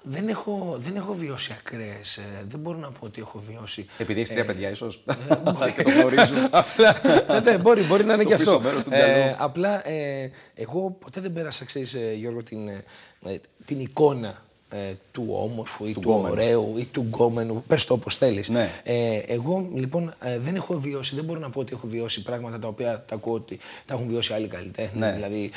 Δεν έχω βιώσει ακραίες. Δεν μπορώ να πω ότι έχω βιώσει. Επειδή έχεις 3 παιδιά, ίσως. Δεν το γνωρίζουν. Μπορεί να είναι και αυτό. Απλά εγώ ποτέ δεν πέρασα, ξέρεις, Γιώργο, την εικόνα του όμορφου ή του ωραίου ή του γκόμενου, πες το όπως θέλεις. Ναι. Εγώ λοιπόν δεν έχω βιώσει, δεν μπορώ να πω ότι έχω βιώσει πράγματα τα οποία τα ακούω ότι τα έχουν βιώσει άλλοι καλλιτέχνες. Ναι. Δηλαδή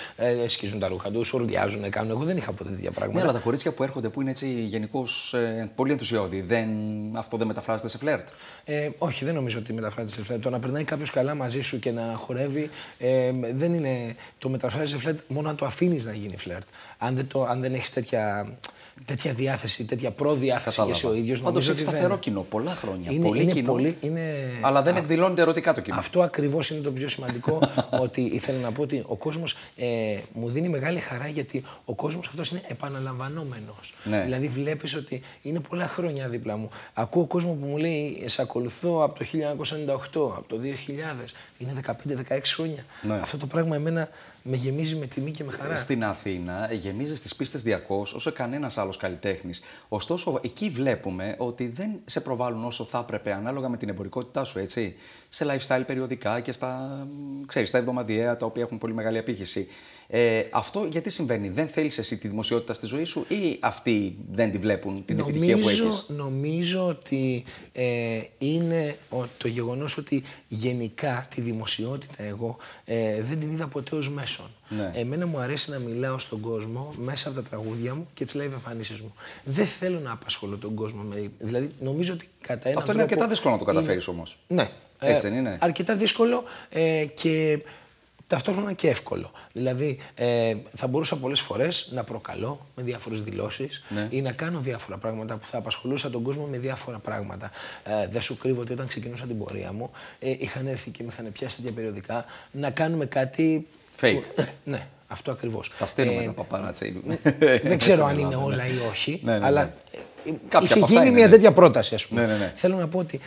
σκίζουν τα ρούχα τους, ουρλιάζουν, κάνουν. Εγώ δεν είχα ποτέ τέτοια πράγματα. Ναι, αλλά τα κορίτσια που έρχονται που είναι έτσι γενικώς πολύ ενθουσιώδη, αυτό δεν μεταφράζεται σε φλερτ? Όχι, δεν νομίζω ότι μεταφράζεται σε φλερτ. Το να περνάει κάποιος καλά μαζί σου και να χορεύει δεν είναι. Το μεταφράζει σε φλερτ μόνο αν το αφήνεις να γίνει φλερτ. Αν δεν έχεις τέτοια διάθεση, τέτοια προδιάθεση και εσύ ο ίδιος. Πάντως έχει σταθερό κοινό, πολλά χρόνια. Πολύ κοινό. Αλλά δεν εκδηλώνεται ερωτικά το κοινό. Αυτό ακριβώς είναι το πιο σημαντικό. Ότι ήθελα να πω ότι ο κόσμος μου δίνει μεγάλη χαρά γιατί ο κόσμος αυτός είναι επαναλαμβανόμενος. Ναι. Δηλαδή βλέπεις ότι είναι πολλά χρόνια δίπλα μου. Ακούω κόσμο που μου λέει σε ακολουθώ από το 1998, από το 2000. Είναι 15-16 χρόνια. Ναι. Αυτό το πράγμα εμένα με γεμίζει με τιμή και με χαρά. Στην Αθήνα γεμίζει τις πίστες διαρκώς όσο κανένας άλλος καλλιτέχνης. Ωστόσο, εκεί βλέπουμε ότι δεν σε προβάλλουν όσο θα έπρεπε ανάλογα με την εμπορικότητά σου, έτσι. Σε lifestyle περιοδικά και στα εβδομαδιαία τα οποία έχουν πολύ μεγάλη απήχηση. Αυτό γιατί συμβαίνει, δεν θέλεις εσύ τη δημοσιότητα στη ζωή σου ή αυτοί δεν τη βλέπουν την επιτυχία που έχεις? Νομίζω ότι είναι το γεγονός ότι γενικά τη δημοσιότητα εγώ δεν την είδα ποτέ ως μέσον. Ναι. Εμένα μου αρέσει να μιλάω στον κόσμο μέσα από τα τραγούδια μου και τις live εμφανίσεις μου. Δεν θέλω να απασχολώ τον κόσμο. Δηλαδή νομίζω ότι κατά έναν Αυτό είναι αρκετά δύσκολο να το καταφέρεις όμως. Ναι. Έτσι δεν είναι? Αρκετά δύσκολο και ταυτόχρονα και εύκολο. Δηλαδή, θα μπορούσα πολλές φορές να προκαλώ με διάφορες δηλώσεις ή να κάνω διάφορα πράγματα που θα απασχολούσα τον κόσμο με διάφορα πράγματα. Δεν σου κρύβω ότι όταν ξεκινούσα την πορεία μου, είχαν έρθει και με είχαν πιάσει τέτοια περιοδικά να κάνουμε κάτι. Fake. Ναι, αυτό ακριβώς. Τα στέλνουμε τα παπαράτσι. Δεν ξέρω αν είναι όλα ή όχι, ναι. αλλά είχε γίνει μια τέτοια πρόταση, ας πούμε. Ναι. Θέλω να πω ότι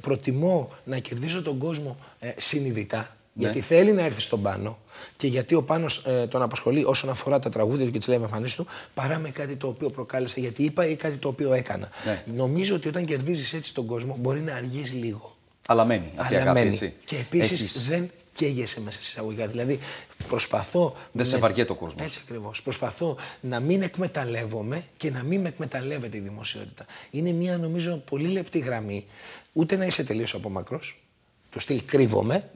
προτιμώ να κερδίζω τον κόσμο συνειδητά. Γιατί θέλει να έρθει στον Πάνο και γιατί ο Πάνος τον απασχολεί όσον αφορά τα τραγούδια του και τις live εμφανίσεις του, παρά με κάτι το οποίο προκάλεσε γιατί είπα ή κάτι το οποίο έκανα. Ναι. Νομίζω ότι όταν κερδίζεις έτσι τον κόσμο μπορεί να αργείς λίγο. Αλλά μένει αυτή η αγάπη, έτσι. Και επίσης δεν καίγεσαι μέσα σε εισαγωγικά. Δηλαδή προσπαθώ. Δεν σε βαριέται ο κόσμος. Έτσι ακριβώς. Προσπαθώ να μην εκμεταλλεύομαι και να μην με εκμεταλλεύεται η δημοσιότητα. Είναι μια νομίζω πολύ λεπτή γραμμή. Ούτε να είσαι τελείως απόμακρος. Του στυλ κρύβομαι,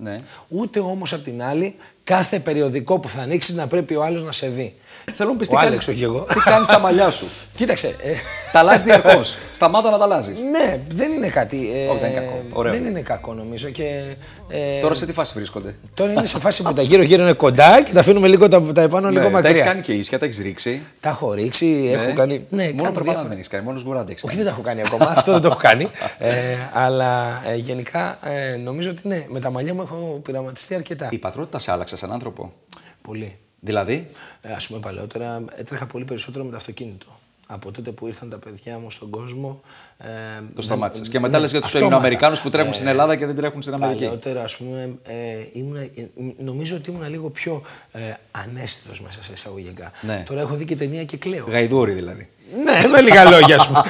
ούτε όμως απ' την άλλη κάθε περιοδικό που θα ανοίξεις να πρέπει ο άλλος να σε δει. Θέλω να πεις τι κάνεις στα μαλλιά σου. Κοίταξε. Τα αλλάζεις διαρκώς. Σταμάτα να τα αλλάζεις. Ναι, δεν είναι κάτι. Όχι, δεν είναι κακό. Ωραίο. Δεν είναι κακό νομίζω. Τώρα σε τι φάση βρίσκονται? Τώρα είναι σε φάση που τα γύρω-γύρω είναι κοντά και τα αφήνουμε λίγο τα επάνω λίγο μακριά. Τα έχεις κάνει και ίσια, τα έχεις ρίξει? Τα έχω ρίξει, έχω κάνει. Ναι, μόνο προβάλλον δεν έχεις κάνει, μόνο σγουράντα έχεις κάνει. Όχι, δεν τα έχω κάνει ακόμα. Αυτό δεν το έχω κάνει. Αλλά γενικά νομίζω ότι ναι, με τα μαλλιά μου έχω πειραματιστεί αρκετά. Η πατρότητα σε άλλαξε σαν άνθρωπο? Πολύ. Δηλαδή? Ας πούμε παλαιότερα έτρεχα πολύ περισσότερο με το αυτοκίνητο. Από τότε που ήρθαν τα παιδιά μου στον κόσμο. Το σταμάτησες. Και μετά λες για τους Ελληνοαμερικάνους που τρέχουν στην Ελλάδα και δεν τρέχουν στην Αμερική. Παλαιότερα, ας πούμε, νομίζω ότι ήμουν λίγο πιο ανέστητος μέσα σε εισαγωγικά. Ναι. Τώρα έχω δει και ταινία και κλαίω. Γαϊδούρη δηλαδή. Ναι, με λίγα λόγια, ας πούμε.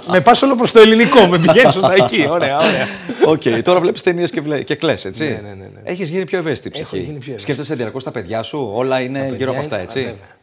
Με πας όλο προς το ελληνικό, με πηγαίνεις σωστά εκεί. Ωραία, ωραία. Οκ, τώρα βλέπεις ταινίες και κλαις, έτσι. Ναι. Έχεις γίνει πιο ευαίσθητη ψυχή. Σκέφτεσαι διαρκώς τα παιδιά σου, όλα είναι γύρω από αυτά, έτσι. Βέβαια.